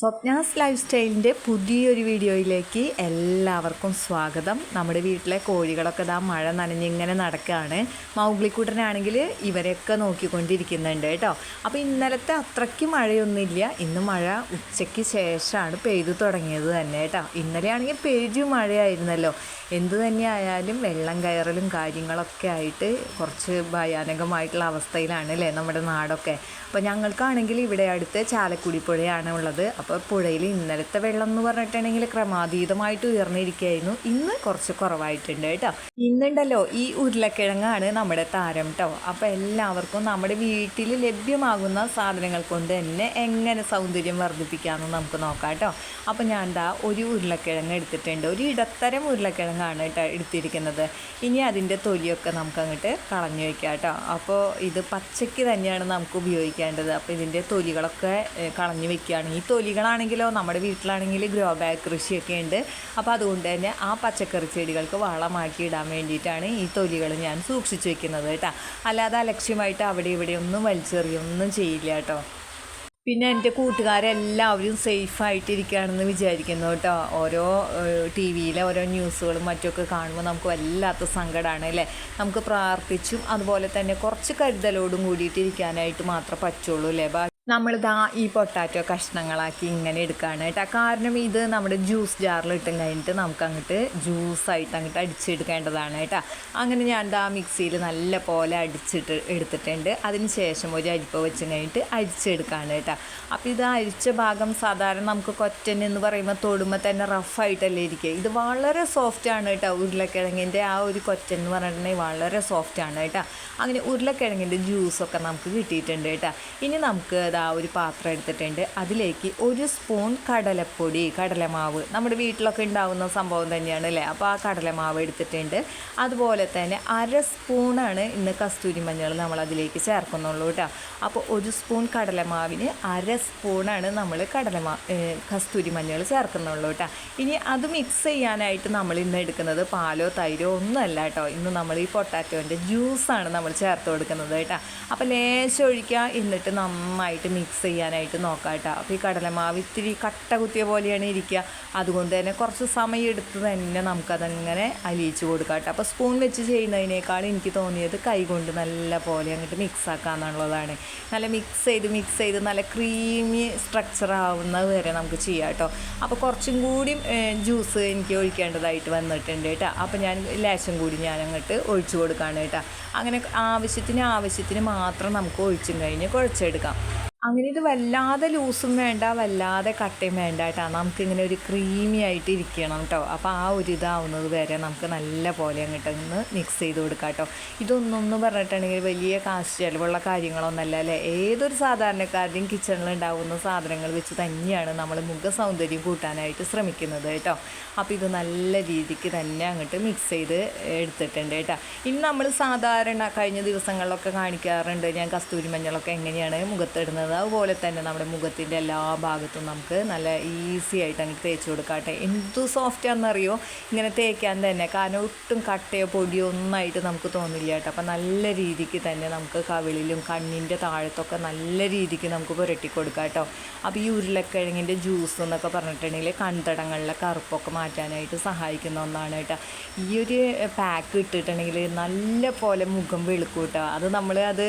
Swapna's life സ്റ്റൈലിൻ്റെ പുതിയൊരു വീഡിയോയിലേക്ക് എല്ലാവർക്കും സ്വാഗതം. നമ്മുടെ വീട്ടിലെ കോഴികളൊക്കെ ഇതാ മഴ നനഞ്ഞിങ്ങനെ നടക്കുകയാണ്. മൗഗ്ലിക്കുട്ടനാണെങ്കിൽ ഇവരെയൊക്കെ നോക്കിക്കൊണ്ടിരിക്കുന്നുണ്ട് കേട്ടോ. അപ്പോൾ ഇന്നലത്തെ അത്രയ്ക്ക് മഴയൊന്നുമില്ല. ഇന്ന് മഴ ഉച്ചയ്ക്ക് ശേഷമാണ് പെയ്തു തുടങ്ങിയത് തന്നെ കേട്ടോ. ഇന്നലെയാണെങ്കിൽ പെരും മഴയായിരുന്നല്ലോ. എന്തു തന്നെയായാലും വെള്ളം കയറലും കാര്യങ്ങളൊക്കെ ആയിട്ട് കുറച്ച് ഭയാനകമായിട്ടുള്ള അവസ്ഥയിലാണ് അല്ലേ നമ്മുടെ നാടൊക്കെ. അപ്പോൾ ഞങ്ങൾക്കാണെങ്കിൽ ഇവിടെ അടുത്ത് ചാലക്കുടി പുഴയാണ് ഉള്ളത്. അപ്പോൾ പുഴയിൽ ഇന്നലത്തെ വെള്ളം എന്ന് പറഞ്ഞിട്ടുണ്ടെങ്കിൽ ക്രമാതീതമായിട്ട് ഉയർന്നിരിക്കുകയായിരുന്നു. ഇന്ന് കുറച്ച് കുറവായിട്ടുണ്ട് കേട്ടോ. ഇന്നുണ്ടല്ലോ ഈ ഉരുളക്കിഴങ്ങാണ് നമ്മുടെ താരം കേട്ടോ. അപ്പോൾ എല്ലാവർക്കും നമ്മുടെ വീട്ടിൽ ലഭ്യമാകുന്ന സാധനങ്ങൾ കൊണ്ട് തന്നെ എങ്ങനെ സൗന്ദര്യം വർദ്ധിപ്പിക്കാമെന്ന് നമുക്ക് നോക്കാം കേട്ടോ. അപ്പോൾ ഞാൻ ഒരു ഉരുളക്കിഴങ്ങ് എടുത്തിട്ടുണ്ട്. ഒരു ഇടത്തരം ഉരുളക്കിഴങ്ങാണ് കേട്ടോ എടുത്തിരിക്കുന്നത്. ഇനി അതിൻ്റെ തൊലിയൊക്കെ നമുക്ക് അങ്ങോട്ട് കളഞ്ഞു വയ്ക്കാം കേട്ടോ. അപ്പോൾ ഇത് പച്ചയ്ക്ക് തന്നെയാണ് നമുക്ക് ഉപയോഗിക്കേണ്ടത്. അപ്പോൾ ഇതിൻ്റെ തൊലികളൊക്കെ കളഞ്ഞു വെക്കുകയാണ്. ഈ തൊലികളാണെങ്കിലോ നമ്മുടെ വീട്ടിലാണെങ്കിൽ ഗ്രോ ബാഗ് കൃഷിയൊക്കെ ഉണ്ട്. അപ്പോൾ അതുകൊണ്ട് തന്നെ ആ പച്ചക്കറി ചെടികൾക്ക് വളമാക്കി ഇടാൻ വേണ്ടിയിട്ടാണ് ഈ തൊലികൾ ഞാൻ സൂക്ഷിച്ച് വെക്കുന്നത് കേട്ടോ. അല്ലാതെ അലക്ഷ്യമായിട്ട് അവിടെ ഇവിടെ ഒന്നും വലിച്ചെറിയൊന്നും ചെയ്യില്ല കേട്ടോ. പിന്നെ എൻ്റെ കൂട്ടുകാരെല്ലാവരും സേഫായിട്ടിരിക്കുകയാണെന്ന് വിചാരിക്കുന്നു കേട്ടോ. ഓരോ ടി വിയിലെ ഓരോ ന്യൂസുകളും മറ്റുമൊക്കെ കാണുമ്പോൾ നമുക്ക് വല്ലാത്ത സങ്കടമാണ് അല്ലേ. നമുക്ക് പ്രാർത്ഥിച്ചും അതുപോലെ തന്നെ കുറച്ച് കരുതലോടും കൂടിയിട്ടിരിക്കാനായിട്ട് മാത്രമേ പറ്റുള്ളൂ അല്ലേ. നമ്മളിതാ ഈ പൊട്ടാറ്റോ കഷ്ണങ്ങളാക്കി ഇങ്ങനെ എടുക്കുകയാണ് കേട്ടോ. കാരണം ഇത് നമ്മുടെ ജ്യൂസ് ജാറിൽ ഇട്ടും കഴിഞ്ഞിട്ട് നമുക്ക് അങ്ങോട്ട് ജ്യൂസായിട്ട് അങ്ങോട്ട് അടിച്ചെടുക്കേണ്ടതാണ് കേട്ടോ. അങ്ങനെ ഞാൻ മിക്സിയിൽ നല്ല പോലെ എടുത്തിട്ടുണ്ട്. അതിന് ശേഷം ഒരു അരിപ്പ വെച്ച് കഴിഞ്ഞിട്ട് അരിച്ചെടുക്കുകയാണ് കേട്ടോ. അപ്പോൾ ഇത് അരിച്ച ഭാഗം സാധാരണ നമുക്ക് കൊറ്റൻ എന്ന് പറയുമ്പോൾ തൊടുമ്പോൾ തന്നെ റഫായിട്ടല്ലേ ഇരിക്കുക. ഇത് വളരെ സോഫ്റ്റാണ് കേട്ടോ. ഉരുളക്കിഴങ്ങിൻ്റെ ആ ഒരു കൊറ്റൻ എന്ന് പറഞ്ഞിട്ടുണ്ടെങ്കിൽ വളരെ സോഫ്റ്റാണ് കേട്ടോ. അങ്ങനെ ഉരുളക്കിഴങ്ങിൻ്റെ ജ്യൂസൊക്കെ നമുക്ക് കിട്ടിയിട്ടുണ്ട് കേട്ടോ. ഇനി നമുക്ക് ഒരു പാത്രം എടുത്തിട്ടുണ്ട്. അതിലേക്ക് 1 സ്പൂൺ കടലപ്പൊടി, കടലമാവ് നമ്മുടെ വീട്ടിലൊക്കെ ഉണ്ടാവുന്ന സംഭവം തന്നെയാണ് അല്ലേ. അപ്പോൾ ആ കടലമാവ് എടുത്തിട്ടുണ്ട്. അതുപോലെ തന്നെ 1/2 സ്പൂണാണ് ഇന്ന് കസ്തൂരി മഞ്ഞൾ നമ്മൾ അതിലേക്ക് ചേർക്കുന്നുള്ളൂ കേട്ടോ. അപ്പോൾ 1 സ്പൂൺ കടലമാവിന് 1/2 സ്പൂണാണ് നമ്മൾ കസ്തൂരി മഞ്ഞൾ ചേർക്കുന്നുള്ളൂ കേട്ടോ. ഇനി അത് മിക്സ് ചെയ്യാനായിട്ട് നമ്മൾ ഇന്ന് എടുക്കുന്നത് പാലോ തൈരോ ഒന്നുമല്ല കേട്ടോ. ഇന്ന് നമ്മൾ ഈ പൊട്ടാറ്റോൻ്റെ ജ്യൂസാണ് നമ്മൾ ചേർത്ത് കൊടുക്കുന്നത് കേട്ടോ. അപ്പോൾ ലേശം ഒഴിക്കുക, എന്നിട്ട് നന്നായിട്ട് മിക്സ് ചെയ്യാനായിട്ട് നോക്കാം കേട്ടോ. അപ്പോൾ ഈ കടലമാവ് ഇത്തിരി കട്ട കുത്തിയ പോലെയാണ് ഇരിക്കുക. അതുകൊണ്ട് തന്നെ കുറച്ച് സമയം എടുത്ത് തന്നെ നമുക്കതങ്ങനെ അലിയിച്ച് കൊടുക്കാം കേട്ടോ. അപ്പോൾ സ്പൂൺ വെച്ച് ചെയ്യുന്നതിനേക്കാൾ എനിക്ക് തോന്നിയത് കൈകൊണ്ട് നല്ല പോലെ അങ്ങോട്ട് മിക്സ് ആക്കാമെന്നുള്ളതാണ്. നല്ല മിക്സ് ചെയ്ത് നല്ല ക്രീമി സ്ട്രക്ചർ ആവുന്നത് വരെ നമുക്ക് ചെയ്യാം കേട്ടോ. അപ്പോൾ കുറച്ചും കൂടി ജ്യൂസ് എനിക്ക് ഒഴിക്കേണ്ടതായിട്ട് വന്നിട്ടുണ്ട് കേട്ടോ. അപ്പോൾ ഞാൻ ലേശം കൂടി ഞാൻ അങ്ങോട്ട് ഒഴിച്ചു കൊടുക്കുകയാണ് കേട്ടോ. അങ്ങനെ ആവശ്യത്തിന് മാത്രം നമുക്ക് ഒഴിച്ചും കഴിഞ്ഞ് കുഴച്ചെടുക്കാം. അങ്ങനെ ഇത് വല്ലാതെ ലൂസും വേണ്ട, വല്ലാതെ കട്ടയും വേണ്ട കേട്ടോ. നമുക്കിങ്ങനെ ഒരു ക്രീമി ആയിട്ട് ഇരിക്കണം കേട്ടോ. അപ്പോൾ ആ ഒരു ഇതാവുന്നത് വരെ നമുക്ക് നല്ല പോലെ അങ്ങോട്ട് ഒന്ന് മിക്സ് ചെയ്ത് കൊടുക്കാം കേട്ടോ. ഇതൊന്നും പറഞ്ഞിട്ടുണ്ടെങ്കിൽ വലിയ കാശ് ചിലവുള്ള കാര്യങ്ങളൊന്നല്ല അല്ലേ. ഏതൊരു സാധാരണക്കാരുടെയും കിച്ചണിൽ ഉണ്ടാകുന്ന സാധനങ്ങൾ വെച്ച് തന്നെയാണ് നമ്മൾ മുഖ സൗന്ദര്യം കൂട്ടാനായിട്ട് ശ്രമിക്കുന്നത് കേട്ടോ. അപ്പോൾ ഇത് നല്ല രീതിക്ക് തന്നെ അങ്ങോട്ട് മിക്സ് ചെയ്ത് എടുത്തിട്ടുണ്ട് കേട്ടോ. ഇനി നമ്മൾ സാധാരണ കഴിഞ്ഞ ദിവസങ്ങളിലൊക്കെ കാണിക്കാറുണ്ട് ഞാൻ കസ്തൂരി മഞ്ഞളൊക്കെ എങ്ങനെയാണ് മുഖത്തിടുന്നത്. അതുപോലെ തന്നെ നമ്മുടെ മുഖത്തിൻ്റെ എല്ലാ ഭാഗത്തും നമുക്ക് നല്ല ഈസി ആയിട്ട് അങ്ങോട്ട് തേച്ച് കൊടുക്കാട്ടെ. എന്തു സോഫ്റ്റാണെന്നറിയോ ഇങ്ങനെ തേക്കാൻ തന്നെ. കാരണം ഒട്ടും കട്ടയോ പൊടിയോ ഒന്നായിട്ട് നമുക്ക് തോന്നില്ല കേട്ടോ. അപ്പോൾ നല്ല രീതിക്ക് തന്നെ നമുക്ക് കവിളിലും കണ്ണിൻ്റെ താഴത്തൊക്കെ നല്ല രീതിക്ക് നമുക്ക് പുരട്ടി കൊടുക്കാം കേട്ടോ. അപ്പോൾ ഈ ഉരുളക്കിഴങ്ങിൻ്റെ ജ്യൂസ് എന്നൊക്കെ പറഞ്ഞിട്ടുണ്ടെങ്കിൽ കൺതടങ്ങളിലെ കറുപ്പൊക്കെ മാറ്റാനായിട്ട് സഹായിക്കുന്ന ഒന്നാണ് കേട്ടോ. ഈ ഒരു പാക്ക് ഇട്ടിട്ടുണ്ടെങ്കിൽ നല്ല പോലെ മുഖം വെളുക്കും കേട്ടോ. അത് അത്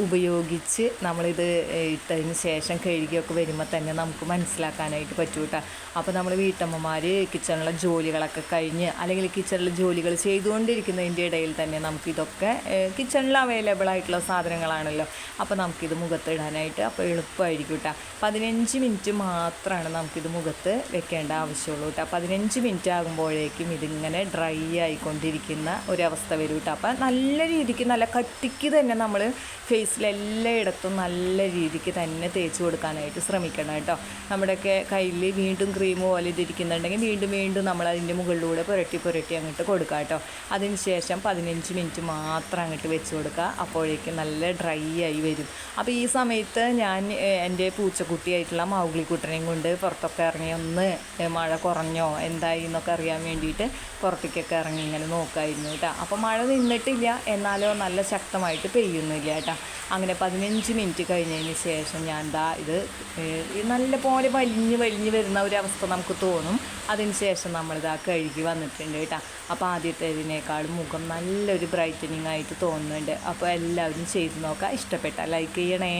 ഉപയോഗിച്ച് നമ്മളിത് ഇട്ടതിന് ശേഷം കഴുകിയൊക്കെ വരുമ്പോൾ തന്നെ നമുക്ക് മനസ്സിലാക്കാനായിട്ട് പറ്റും കേട്ടോ. അപ്പോൾ നമ്മൾ വീട്ടമ്മമാർ കിച്ചണിലെ ജോലികളൊക്കെ കഴിഞ്ഞ് അല്ലെങ്കിൽ കിച്ചണിലെ ജോലികൾ ചെയ്തുകൊണ്ടിരിക്കുന്നതിൻ്റെ ഇടയിൽ തന്നെ നമുക്കിതൊക്കെ കിച്ചണിൽ അവൈലബിൾ ആയിട്ടുള്ള സാധനങ്ങളാണല്ലോ. അപ്പോൾ നമുക്കിത് മുഖത്തിടാനായിട്ട് അപ്പോൾ എളുപ്പമായിരിക്കും കേട്ടോ. 15 മിനിറ്റ് മാത്രമാണ് നമുക്കിത് മുഖത്ത് വെക്കേണ്ട ആവശ്യമുള്ളൂ കേട്ടോ. 15 മിനിറ്റ് ആകുമ്പോഴേക്കും ഇതിങ്ങനെ ഡ്രൈ ആയിക്കൊണ്ടിരിക്കുന്ന ഒരവസ്ഥ വരും കേട്ടോ. അപ്പോൾ നല്ല രീതിക്ക് നല്ല കട്ടിക്ക് തന്നെ നമ്മൾ ഫേസിലെല്ലായിടത്തും നല്ല രീതിക്ക് തന്നെ തേച്ച് കൊടുക്കാനായിട്ട് ശ്രമിക്കണം കേട്ടോ. നമ്മുടെയൊക്കെ കയ്യിൽ വീണ്ടും ക്രീം പോലെ ഇതിരിക്കുന്നുണ്ടെങ്കിൽ വീണ്ടും നമ്മൾ അതിൻ്റെ മുകളിലൂടെ പുരട്ടി അങ്ങോട്ട് കൊടുക്കുക കേട്ടോ. അതിന് ശേഷം 15 മിനിറ്റ് മാത്രം അങ്ങോട്ട് വെച്ച് കൊടുക്കുക. അപ്പോഴേക്കും നല്ല ഡ്രൈ ആയി വരും. അപ്പോൾ ഈ സമയത്ത് ഞാൻ എൻ്റെ പൂച്ചക്കുട്ടിയായിട്ടുള്ള മൗഗ്ലിക്കുട്ടനെയും കൊണ്ട് പുറത്തൊക്കെ ഇറങ്ങി ഒന്ന് മഴ കുറഞ്ഞോ എന്തായി എന്നൊക്കെ അറിയാൻ വേണ്ടിയിട്ട് പുറത്തേക്കൊക്കെ ഇറങ്ങി ഇങ്ങനെ നോക്കായിരുന്നു കേട്ടോ. അപ്പോൾ മഴ നിന്നിട്ടില്ല, എന്നാലോ നല്ല ശക്തമായിട്ട് പെയ്യുന്നില്ല കേട്ടോ. അങ്ങനെ 15 മിനിറ്റ് കഴിഞ്ഞതിന് ശേഷം ഞാൻ ഇത് നല്ല പോലെ വലിഞ്ഞ് വരുന്ന ഒരു അവസ്ഥ നമുക്ക് തോന്നും. അതിന് ശേഷം നമ്മളിതാ കഴുകി വന്നിട്ടുണ്ട് കേട്ടോ. അപ്പോൾ ആദ്യത്തേതിനേക്കാളും മുഖം നല്ലൊരു ബ്രൈറ്റനിങ് ആയിട്ട് തോന്നുന്നുണ്ട്. അപ്പോൾ എല്ലാവരും ചെയ്ത് നോക്കാം. ഇഷ്ടപ്പെട്ടാൽ ലൈക്ക് ചെയ്യണേ.